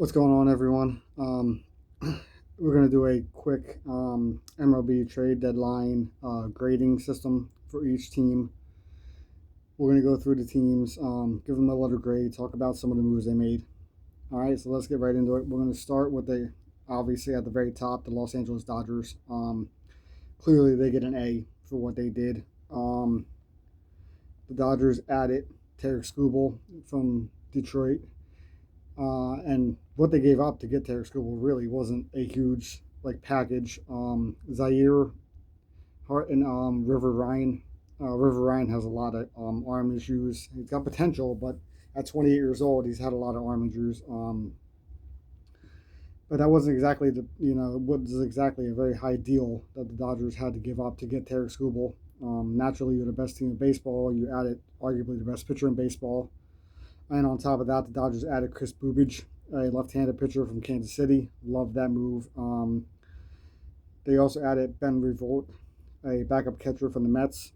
What's going on, everyone? We're going to do a quick MLB trade deadline grading system for each team. We're going to go through the teams, give them a letter grade, talk about some of the moves they made. All right, so let's get right into it. We're going to start with obviously at the very top, the Los Angeles Dodgers. Clearly, they get an A for what they did. The Dodgers added Tarik Skubal from Detroit. And what they gave up to get Tarik Skubal really wasn't a huge package. Zaire Hart and River Ryan. River Ryan has a lot of arm issues. He's got potential, but at 28 years old, he's had a lot of arm injuries. But that wasn't exactly a very high deal that the Dodgers had to give up to get Tarik Skubal. Naturally, you're the best team in baseball. You added arguably the best pitcher in baseball. And on top of that, the Dodgers added Kris Bubic, a left-handed pitcher from Kansas City. Loved that move. They also added Ben Revolt, a backup catcher from the Mets.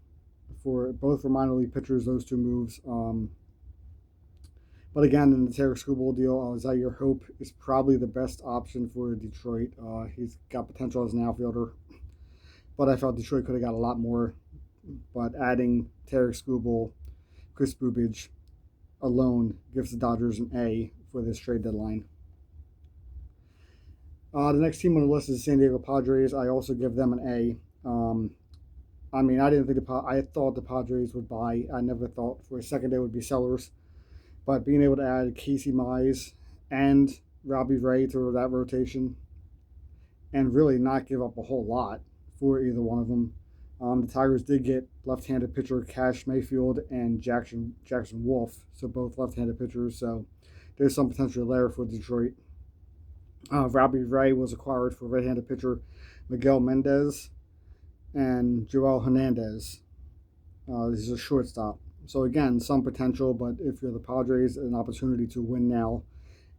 For minor league pitchers, those two moves. But again, in the Tarik Skubal deal, Zaire Hope is probably the best option for Detroit. He's got potential as an outfielder, but I felt Detroit could have got a lot more. But adding Tarik Skubal, Kris Bubic alone gives the Dodgers an A for this trade deadline. The next team on the list is the San Diego Padres. I also give them an A. I didn't think I thought the Padres would buy. I never thought for a second they would be sellers. But being able to add Casey Mize and Robbie Ray to that rotation and really not give up a whole lot for either one of them. The Tigers did get left-handed pitcher Cash Mayfield and Jackson Wolf, so both left-handed pitchers. So there's some potential there for Detroit. Robbie Ray was acquired for right-handed pitcher Miguel Mendez and Joel Hernandez. This is a shortstop. So again, some potential, but if you're the Padres, an opportunity to win now,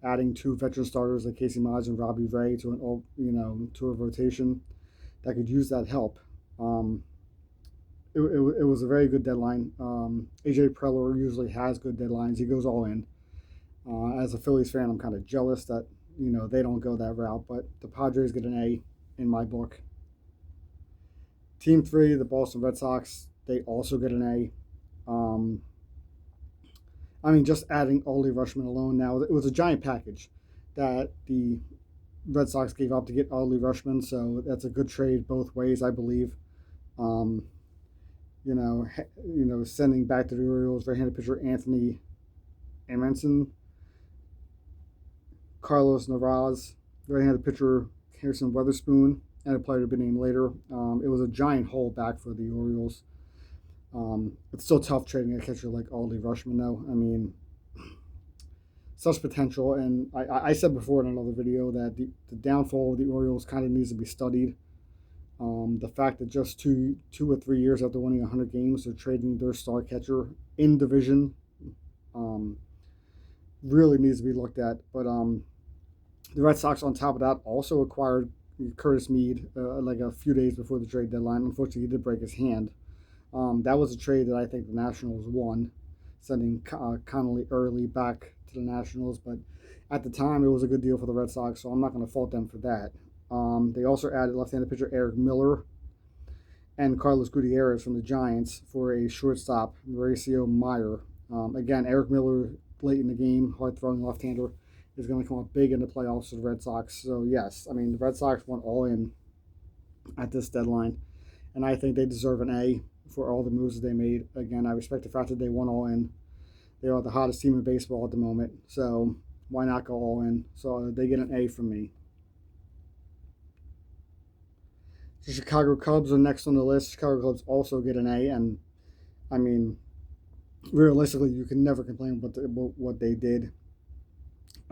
adding two veteran starters like Casey Mize and Robbie Ray to a rotation that could use that help. It was a very good deadline. AJ Preller usually has good deadlines. He goes all in. As a Phillies fan, I'm kind of jealous that they don't go that route, but the Padres get an A in my book. Team 3, the Boston Red Sox, they also get an A. Just adding Adley Rutschman alone now, it was a giant package that the Red Sox gave up to get Adley Rutschman, so that's a good trade both ways, I believe. Sending back to the Orioles right-handed pitcher Anthony Emerson, Carlos Narvaez, right-handed pitcher Harrison Weatherspoon, and a player to be named later. It was a giant hole back for the Orioles. It's still tough trading a catcher like Adley Rutschman, though. Such potential, and I said before in another video that the downfall of the Orioles kind of needs to be studied. The fact that just two or 3 years after winning 100 games, they're trading their star catcher in division really needs to be looked at. But the Red Sox, on top of that, also acquired Curtis Mead a few days before the trade deadline. Unfortunately, he did break his hand. That was a trade that I think the Nationals won, sending Connolly early back to the Nationals. But at the time, it was a good deal for the Red Sox, so I'm not going to fault them for that. They also added left-handed pitcher Eric Miller and Carlos Gutierrez from the Giants for a shortstop, Mauricio Meyer. Again, Eric Miller, late in the game, hard-throwing left-hander, is going to come up big in the playoffs for the Red Sox. So, yes, the Red Sox went all in at this deadline, and I think they deserve an A for all the moves that they made. Again, I respect the fact that they went all in. They are the hottest team in baseball at the moment, so why not go all in? So they get an A from me. The Chicago Cubs are next on the list. Chicago Cubs also get an A, and realistically, you can never complain about what they did.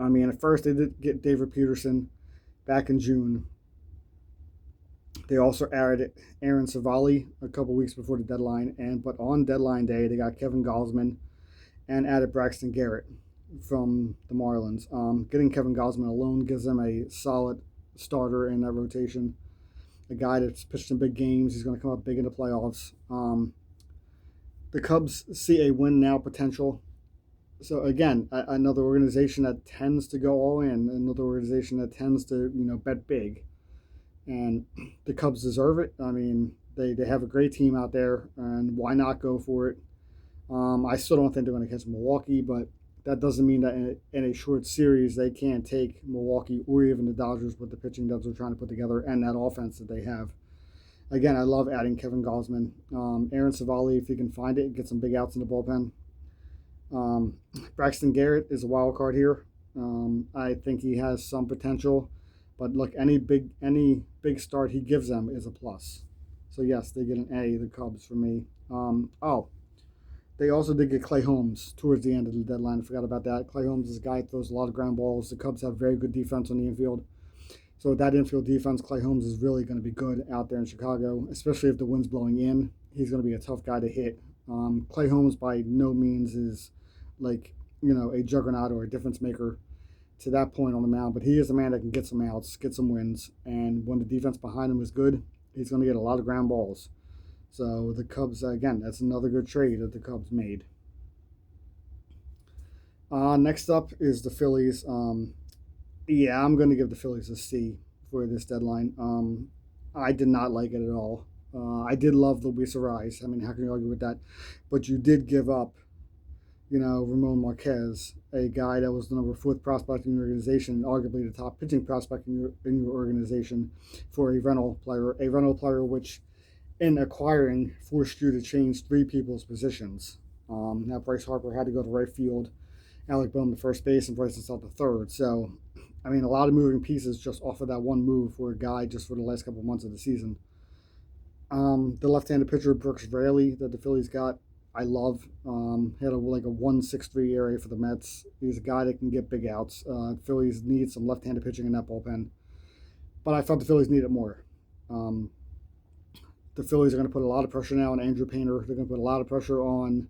At first they did get David Peterson back in June. They also added Aaron Civale a couple weeks before the deadline, but on deadline day they got Kevin Gausman and added Braxton Garrett from the Marlins. Getting Kevin Gausman alone gives them a solid starter in that rotation. A guy that's pitched in big games. He's going to come up big in the playoffs. The Cubs see a win now potential So again, another organization that tends to go all in, another organization that tends to bet big, and the Cubs deserve it. I mean, they have a great team out there, and why not go for it? I still don't think they're going to catch Milwaukee, but that doesn't mean that in a short series they can't take Milwaukee or even the Dodgers with the pitching that they're trying to put together and that offense that they have. Again, I love adding Kevin Gausman, Aaron Savali if you can find it, get some big outs in the bullpen. Braxton Garrett is a wild card here. I think he has some potential, but look, any big start he gives them is a plus. So yes, they get an A, the Cubs for me. Oh, they also did get Clay Holmes towards the end of the deadline. I forgot about that. Clay Holmes is a guy that throws a lot of ground balls. The Cubs have very good defense on the infield. So with that infield defense, Clay Holmes is really going to be good out there in Chicago, especially if the wind's blowing in. He's going to be a tough guy to hit. Clay Holmes by no means is like a juggernaut or a difference maker to that point on the mound, but he is a man that can get some outs, get some wins, and when the defense behind him is good, he's going to get a lot of ground balls. So the Cubs, again, that's another good trade that the Cubs made. Next up is the Phillies. Yeah, I'm going to give the Phillies a C for this deadline. I did not like it at all. I did love Luis Arraez. I mean, how can you argue with that? But you did give up, Ramon Marquez, a guy that was the number fourth prospect in your organization, arguably the top pitching prospect in your organization, for a rental player which, in acquiring, forced you to change three people's positions. Now Bryce Harper had to go to right field, Alec Bohm to first base, and Bryson Stott to third. So, I mean, a lot of moving pieces just off of that one move for a guy just for the last couple of months of the season. The left-handed pitcher Brooks Raley that the Phillies got, I love. Had like a 1.63 ERA for the Mets. He's a guy that can get big outs. Phillies need some left-handed pitching in that bullpen, but I felt the Phillies needed more. Um, the Phillies are going to put a lot of pressure now on Andrew Painter. They're going to put a lot of pressure on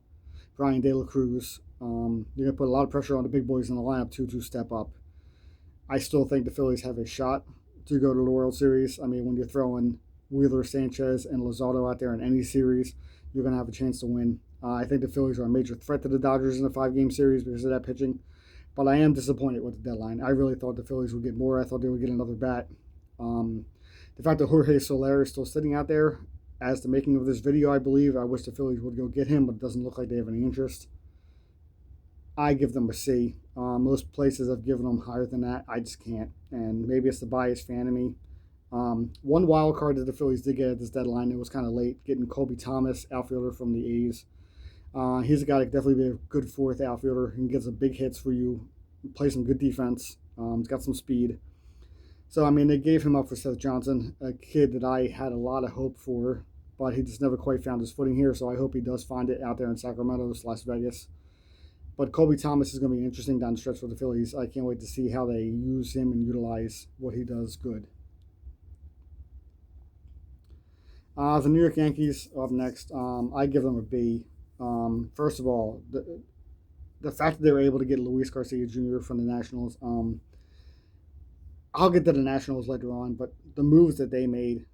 Brian De La Cruz. They're going to put a lot of pressure on the big boys in the lineup to step up. I still think the Phillies have a shot to go to the World Series. I mean, when you're throwing Wheeler, Sanchez, and Luzardo out there in any series, you're going to have a chance to win. I think the Phillies are a major threat to the Dodgers in a 5-game series because of that pitching. But I am disappointed with the deadline. I really thought the Phillies would get more. I thought they would get another bat. The fact that Jorge Soler is still sitting out there as the making of this video, I believe, I wish the Phillies would go get him, but it doesn't look like they have any interest. I give them a C. Most places I've given them higher than that. I just can't. And maybe it's the biased fan in me. One wild card that the Phillies did get at this deadline, it was kind of late, getting Colby Thomas, outfielder from the A's. He's a guy that could definitely be a good fourth outfielder. He gets some big hits for you, play some good defense. He's got some speed. So, I mean, they gave him up for Seth Johnson, a kid that I had a lot of hope for, but he just never quite found his footing here. So I hope he does find it out there in Sacramento/Las Vegas. But Colby Thomas is going to be interesting down the stretch for the Phillies. I can't wait to see how they use him and utilize what he does good. The New York Yankees up next. I give them a B. First of all, the fact that they were able to get Luis Garcia Jr. from the Nationals. I'll get to the Nationals later on, but the moves that they made,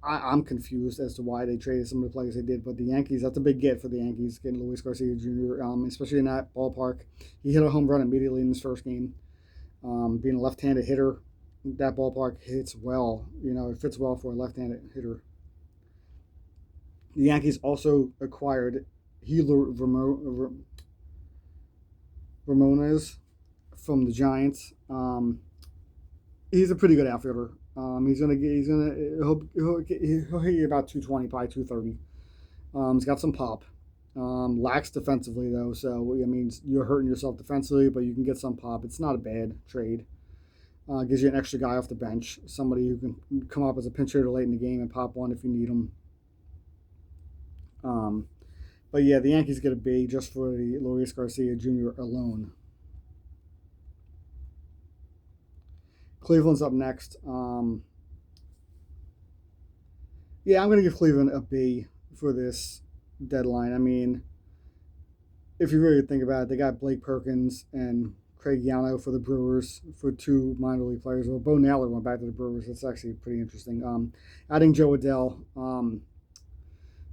I'm confused as to why they traded some of the players they did. But the Yankees, that's a big get for the Yankees, getting Luis Garcia Jr., especially in that ballpark. He hit a home run immediately in his first game. Being a left-handed hitter, that ballpark hits well. It fits well for a left-handed hitter. The Yankees also acquired Heliot Ramones from the Giants. He's a pretty good outfielder. He'll hit you about 220, probably 230. He's got some pop. Lacks defensively though, so I mean you're hurting yourself defensively, but you can get some pop. It's not a bad trade. Gives you an extra guy off the bench, somebody who can come up as a pinch hitter late in the game and pop one if you need him. But yeah, the Yankees get a B just for the Luis Garcia Jr. alone. Cleveland's up next. Yeah, I'm going to give Cleveland a B for this deadline. I mean, if you really think about it, they got Blake Perkins and Craig Yano for the Brewers for two minor league players. Well, Bo Naylor went back to the Brewers. That's actually pretty interesting. Adding Joe Adell.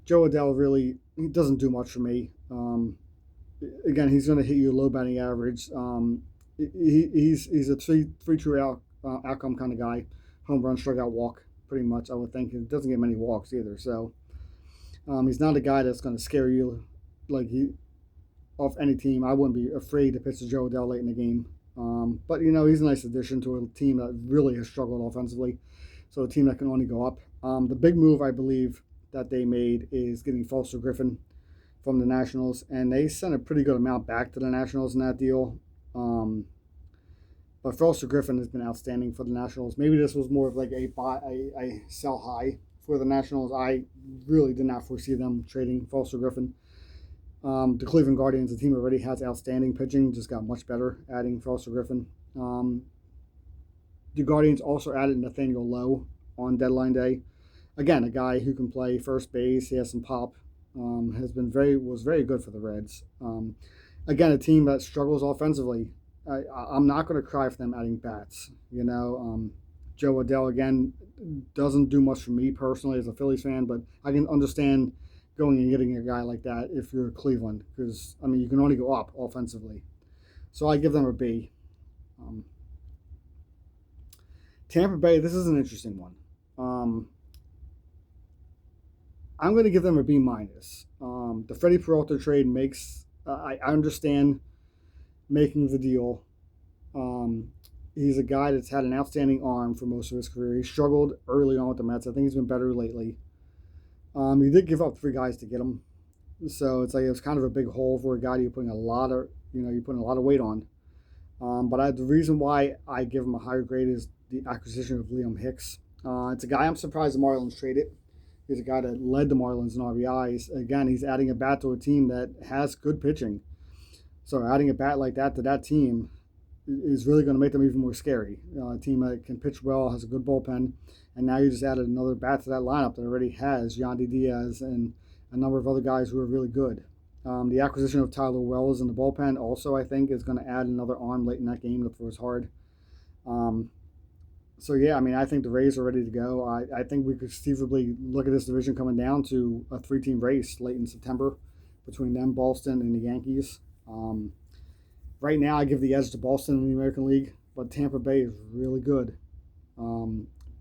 Joe Adell really he doesn't do much for me. again, he's going to hit you low batting average. He's a three true outcome kind of guy. Home run, strikeout, walk, pretty much. I would think he doesn't get many walks either. So he's not a guy that's going to scare you like he off any team. I wouldn't be afraid to pitch to Jo Adell late in the game. But he's a nice addition to a team that really has struggled offensively. So a team that can only go up. The big move I believe that they made is getting Foster Griffin from the Nationals, and they sent a pretty good amount back to the Nationals in that deal. But Foster Griffin has been outstanding for the Nationals. Maybe this was more of like a sell high for the Nationals. I really did not foresee them trading Foster Griffin. The Cleveland Guardians, the team already has outstanding pitching, just got much better adding Foster Griffin. The Guardians also added Nathaniel Lowe on deadline day. Again, a guy who can play first base. He has some pop. Was very good for the Reds. Again, a team that struggles offensively. I'm not going to cry for them adding bats. Jo Adell again doesn't do much for me personally as a Phillies fan, but I can understand going and getting a guy like that if you're Cleveland, because you can only go up offensively. So I give them a B. Tampa Bay, this is an interesting one. I'm going to give them a B minus. The Freddie Peralta trade makes I understand making the deal. He's a guy that's had an outstanding arm for most of his career. He struggled early on with the Mets. I think he's been better lately. He did give up 3 guys to get him, so it's like it was kind of a big hole for a guy you're putting a lot of weight on. But the reason why I give him a higher grade is the acquisition of Liam Hicks. It's a guy I'm surprised the Marlins traded. He's a guy that led the Marlins in RBIs. Again, he's adding a bat to a team that has good pitching. So adding a bat like that to that team is really going to make them even more scary. A team that can pitch well, has a good bullpen, and now you just added another bat to that lineup that already has Yandy Diaz and a number of other guys who are really good. The acquisition of Tyler Wells in the bullpen also, I think, is going to add another arm late in that game that throws hard. So, yeah, I think the Rays are ready to go. I think we could conceivably look at this division coming down to a 3-team race late in September between them, Boston, and the Yankees. Right now, I give the edge to Boston in the American League, but Tampa Bay is really good.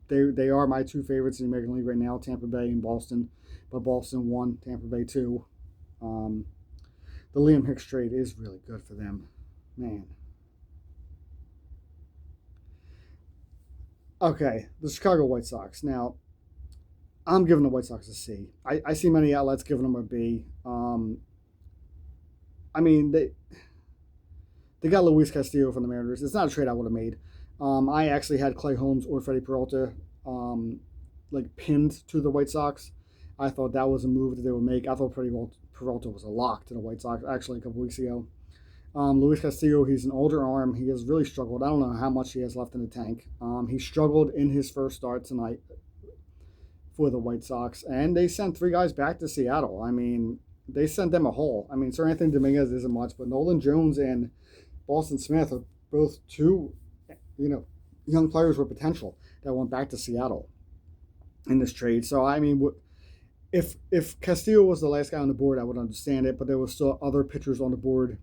They are my 2 favorites in the American League right now, Tampa Bay and Boston, but Boston 1, Tampa Bay 2. The Liam Hicks trade is really good for them. Man. Okay, the Chicago White Sox. Now, I'm giving the White Sox a C. I see many outlets giving them a B. They got Luis Castillo from the Mariners. It's not a trade I would have made. I actually had Clay Holmes or Freddie Peralta pinned to the White Sox. I thought that was a move that they would make. I thought Freddie Peralta was a lock to the White Sox actually a couple weeks ago. Luis Castillo, he's an older arm. He has really struggled. I don't know how much he has left in the tank. He struggled in his first start tonight for the White Sox, and they sent 3 guys back to Seattle. They sent them a hole. Sir Anthony Dominguez isn't much, but Nolan Jones and Boston Smith are both 2, young players with potential that went back to Seattle in this trade. So, if Castillo was the last guy on the board, I would understand it, but there were still other pitchers on the board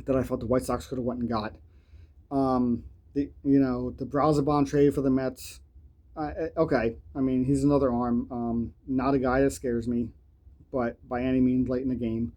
that I thought the White Sox could have went and got. The Brausebond trade for the Mets. Okay, he's another arm. Not a guy that scares me, but by any means late in the game.